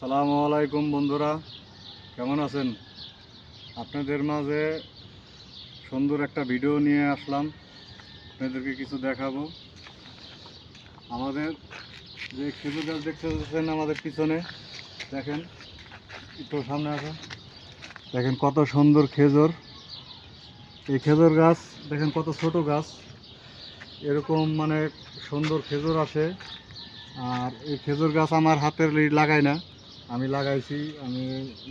আসসালামু আলাইকুম বন্ধুরা, কেমন আছেন? আপনাদের মাঝে সুন্দর একটা ভিডিও নিয়ে আসলাম, আপনাদেরকে কিছু দেখাবো। আমাদের যে খেজুর গাছ দেখতে পাচ্ছেন আমাদের পিছনে, দেখেন একটু সামনে আসেন, দেখেন কত সুন্দর খেজুর। এই খেজুর গাছ দেখেন কত ছোট গাছ, এরকম মানে সুন্দর খেজুর আসে। আর এই খেজুর গাছ আমার হাতের লাগাই না, আমি লাগাইছি। আমি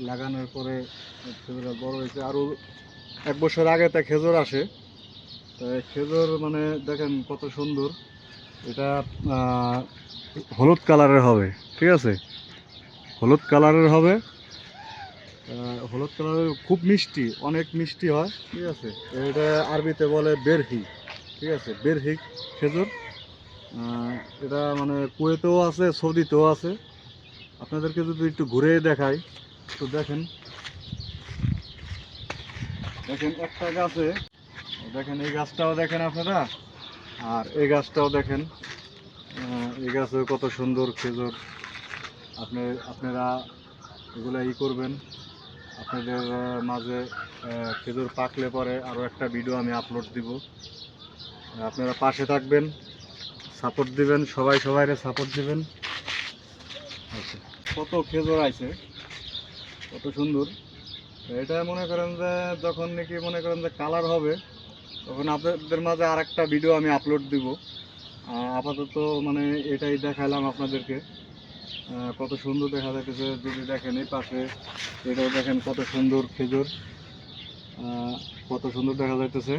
লাগানোর পরে খেজুর গাছ বড় হয়েছে। আরও 1 বছর আগে তা খেজুর আসে। তো খেজুর মানে দেখেন কত সুন্দর। এটা হলুদ কালারের হবে, ঠিক আছে, হলুদ কালারের হবে। হলুদ কালারের খুব মিষ্টি, অনেক মিষ্টি হয়, ঠিক আছে। এটা আরবিতে বলে বেরহি, ঠিক আছে, বেরহি খেজুর। এটা মানে কুয়েতেও আছে, সৌদিতেও আছে। আপনাদেরকে যদি একটু ঘুরে দেখাই তো দেখেন, দেখেন একটা গাছে, দেখেন এই গাছটাও দেখেন আপনারা, আর এই গাছটাও দেখেন। এই গাছেও কত সুন্দর খেজুর। আপনারা এগুলো করবেন। আপনাদের মাঝে খেজুর পাকলে পরে আরও একটা ভিডিও আমি আপলোড দিব। আপনারা পাশে থাকবেন, সাপোর্ট দিবেন, সবাইরে সাপোর্ট দিবেন। আচ্ছা, কত খেজুর আছে, কত সুন্দর। এটা মনে করেন যে যখন নাকি মনে করেন যে কালার হবে, তখন আপনাদের মাঝে আর একটা ভিডিও আমি আপলোড দিব। আপাতত মানে এটাই দেখালাম আপনাদেরকে। কত সুন্দর দেখা যাইতেছে, যদি দেখেন এই পাশে, এটাও দেখেন কত সুন্দর খেজুর, কত সুন্দর দেখা যাইতেছে।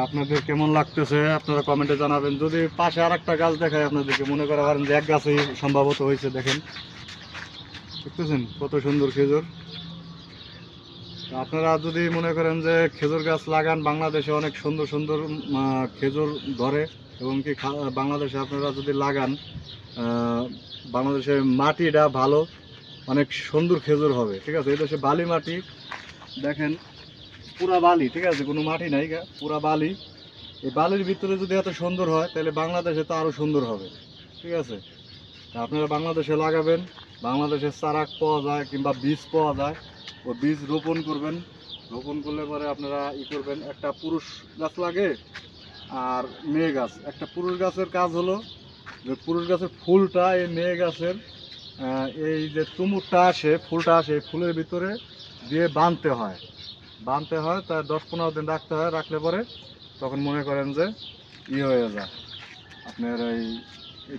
আপনাদের কেমন লাগতেছে আপনারা কমেন্টে জানাবেন। যদি পাশে আর একটা গাছ দেখায় আপনাদেরকে, মনে করা পারেন যে এক গাছেই সম্ভবত হয়েছে, দেখেন দেখতেছেন কত সুন্দর খেজুর। আপনারা যদি মনে করেন যে খেজুর গাছ লাগান, বাংলাদেশে অনেক সুন্দর সুন্দর খেজুর ধরে। এবং কি বাংলাদেশে আপনারা যদি লাগান, বাংলাদেশের মাটিটা ভালো, অনেক সুন্দর খেজুর হবে, ঠিক আছে। এই দেশে বালি মাটি, দেখেন পুরা বালি, ঠিক আছে, কোনো মাটি নাই, পুরা বালি। এই বালির ভিতরে যদি এত সুন্দর হয়, তাহলে বাংলাদেশে তো আরও সুন্দর হবে, ঠিক আছে। তা আপনারা বাংলাদেশে লাগাবেন। বাংলাদেশে চারা পাওয়া যায় কিংবা বীজ পাওয়া যায়, ওই বীজ রোপণ করবেন। রোপণ করলে পরে আপনারা করবেন, একটা পুরুষ গাছ লাগে আর মেয়ে গাছ। একটা পুরুষ গাছের কাজ হলো যে পুরুষ গাছের ফুলটা এই মেয়ে গাছের এই যে তুমুরটা আসে, ফুলটা আসে, এই ফুলের ভিতরে দিয়ে বাঁধতে হয়। তা 10-15 দিন রাখতে হয়, রাখলে পরে তখন মনে করেন যে হয়ে যায়, আপনার এই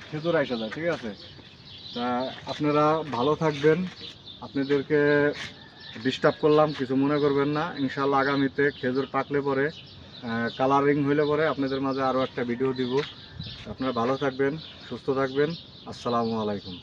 খেজুর এসে যায়, ঠিক আছে। তা আপনারা ভালো থাকবেন। আপনাদেরকে ডিস্টার্ব করলাম, কিছু মনে করবেন না। ইনশাল্লাহ আগামীতে খেজুর পাকলে পরে কালারিং হইলে পরে আপনাদের মাঝে আরও একটা ভিডিও দিব। আপনারা ভালো থাকবেন, সুস্থ থাকবেন। আসসালামু আলাইকুম।